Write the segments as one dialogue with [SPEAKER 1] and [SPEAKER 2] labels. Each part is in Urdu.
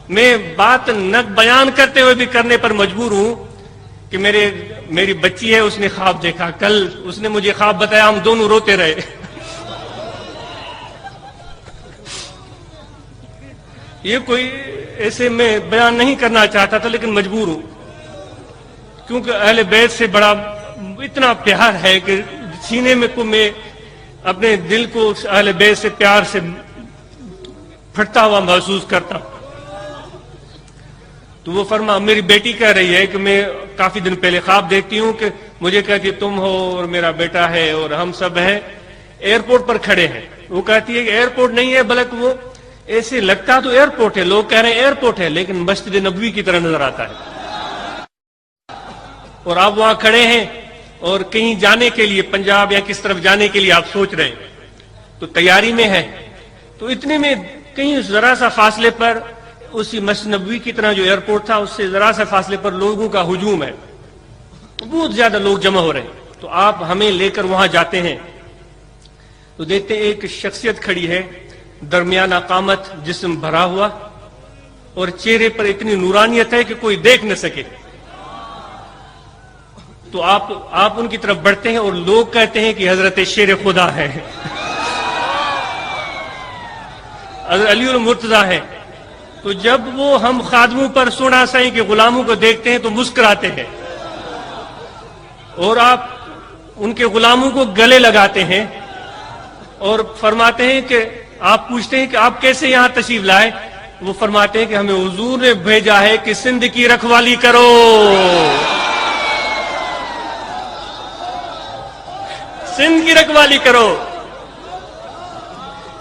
[SPEAKER 1] میں بات نہ بیان کرتے ہوئے بھی کرنے پر مجبور ہوں کہ میری بچی ہے، اس نے خواب دیکھا، کل اس نے مجھے خواب بتایا، ہم دونوں روتے رہے۔ یہ کوئی ایسے میں بیان نہیں کرنا چاہتا تھا لیکن مجبور ہوں، کیونکہ اہل بیت سے بڑا اتنا پیار ہے کہ سینے میں کو میں اپنے دل کو اہل بیت سے پیار سے پھٹتا ہوا محسوس کرتا ہوں۔ تو وہ میری بیٹی کہہ رہی ہے کہ میں کافی دن پہلے خواب دیکھتی ہوں کہ مجھے کہتی ہے تم ہو اور میرا بیٹا ہے اور ہم سب ہیں ایئرپورٹ پر کھڑے ہیں۔ وہ کہتی ہے کہ ایئرپورٹ نہیں ہے بلکہ وہ ایسے لگتا تو ایئرپورٹ ہے، لوگ کہہ رہے ہیں ایئرپورٹ ہے لیکن مسجد نبوی کی طرح نظر آتا ہے۔ اور آپ وہاں کھڑے ہیں اور کہیں جانے کے لیے پنجاب یا کس طرف جانے کے لیے آپ سوچ رہے ہیں، تو تیاری میں ہے، تو اتنے میں کہیں ذرا سا فاصلے پر اسی مسجد نبوی کی طرح جو ایئرپورٹ تھا اس سے ذرا سا فاصلے پر لوگوں کا ہجوم ہے، بہت زیادہ لوگ جمع ہو رہے ہیں۔ تو آپ ہمیں لے کر وہاں جاتے ہیں تو دیکھتے ہیں ایک شخصیت کھڑی ہے، درمیانہ قامت، جسم بھرا ہوا اور چہرے پر اتنی نورانیت ہے کہ کوئی دیکھ نہ سکے۔ تو آپ ان کی طرف بڑھتے ہیں اور لوگ کہتے ہیں کہ حضرت شیر خدا ہے، حضرت علی المرتضیٰ ہے۔ تو جب وہ ہم خادموں پر سونا سائیں کے غلاموں کو دیکھتے ہیں تو مسکراتے ہیں اور آپ ان کے غلاموں کو گلے لگاتے ہیں اور فرماتے ہیں کہ آپ پوچھتے ہیں کہ آپ کیسے یہاں تشریف لائے؟ وہ فرماتے ہیں کہ ہمیں حضور نے بھیجا ہے کہ سندھ کی رکھوالی کرو، سندھ کی رکھوالی کرو،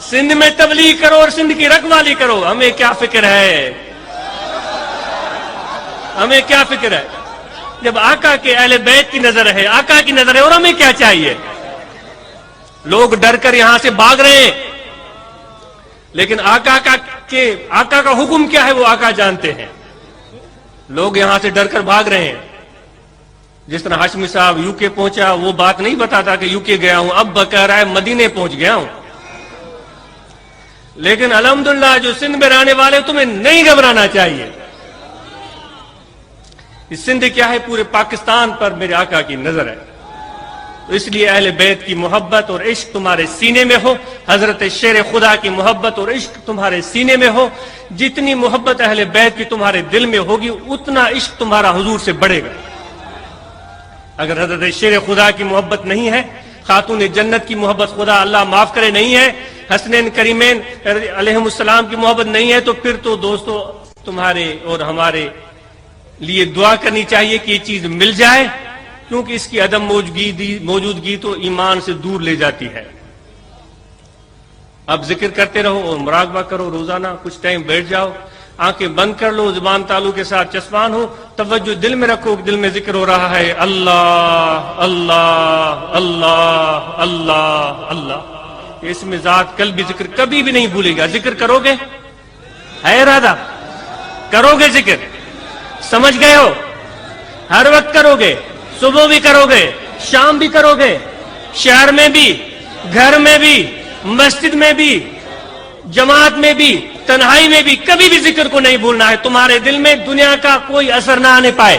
[SPEAKER 1] سندھ میں تبلیغ کرو اور سندھ کی رکھوالی کرو۔ ہمیں کیا فکر ہے، ہمیں کیا فکر ہے جب آقا کے اہل بیت کی نظر ہے، آقا کی نظر ہے، اور ہمیں کیا چاہیے؟ لوگ ڈر کر یہاں سے بھاگ رہے ہیں لیکن آقا کا حکم کیا ہے وہ آقا جانتے ہیں۔ لوگ یہاں سے ڈر کر بھاگ رہے ہیں۔ جس طرح ہاشمی صاحب یو کے پہنچا، وہ بات نہیں بتاتا کہ یو کے گیا ہوں، اب کہہ رہا ہے مدینے پہنچ گیا ہوں۔ لیکن الحمدللہ جو سندھ میں رہنے والے تمہیں نہیں گھبرانا چاہیے۔ سندھ کیا ہے، پورے پاکستان پر میرے آقا کی نظر ہے۔ تو اس لیے اہل بیت کی محبت اور عشق تمہارے سینے میں ہو، حضرت شیر خدا کی محبت اور عشق تمہارے سینے میں ہو۔ جتنی محبت اہل بیت کی تمہارے دل میں ہوگی اتنا عشق تمہارا حضور سے بڑھے گا۔ اگر حضرت شیر خدا کی محبت نہیں ہے، خاتون جنت کی محبت خدا اللہ معاف کرے نہیں ہے، حسنین کریمین علیہم السلام کی محبت نہیں ہے، تو پھر تو دوستو تمہارے اور ہمارے لیے دعا کرنی چاہیے کہ یہ چیز مل جائے، کیونکہ اس کی عدم موجودگی تو ایمان سے دور لے جاتی ہے۔ اب ذکر کرتے رہو اور مراقبہ کرو، روزانہ کچھ ٹائم بیٹھ جاؤ، آنکھیں بند کر لو، زبان تالو کے ساتھ چسپان ہو، توجہ دل میں رکھو کہ دل میں ذکر ہو رہا ہے اللہ اللہ اللہ اللہ اللہ۔ اس میں ذات قلبی ذکر کبھی بھی نہیں بھولے گا۔ ذکر کرو گے؟ ہے ارادہ؟ کرو گے ذکر؟ سمجھ گئے ہو؟ ہر وقت کرو گے؟ صبح بھی کرو گے، شام بھی کرو گے، شہر میں بھی، گھر میں بھی، مسجد میں بھی، جماعت میں بھی، تنہائی میں بھی، کبھی بھی ذکر کو نہیں بھولنا ہے۔ تمہارے دل میں دنیا کا کوئی اثر نہ آنے پائے۔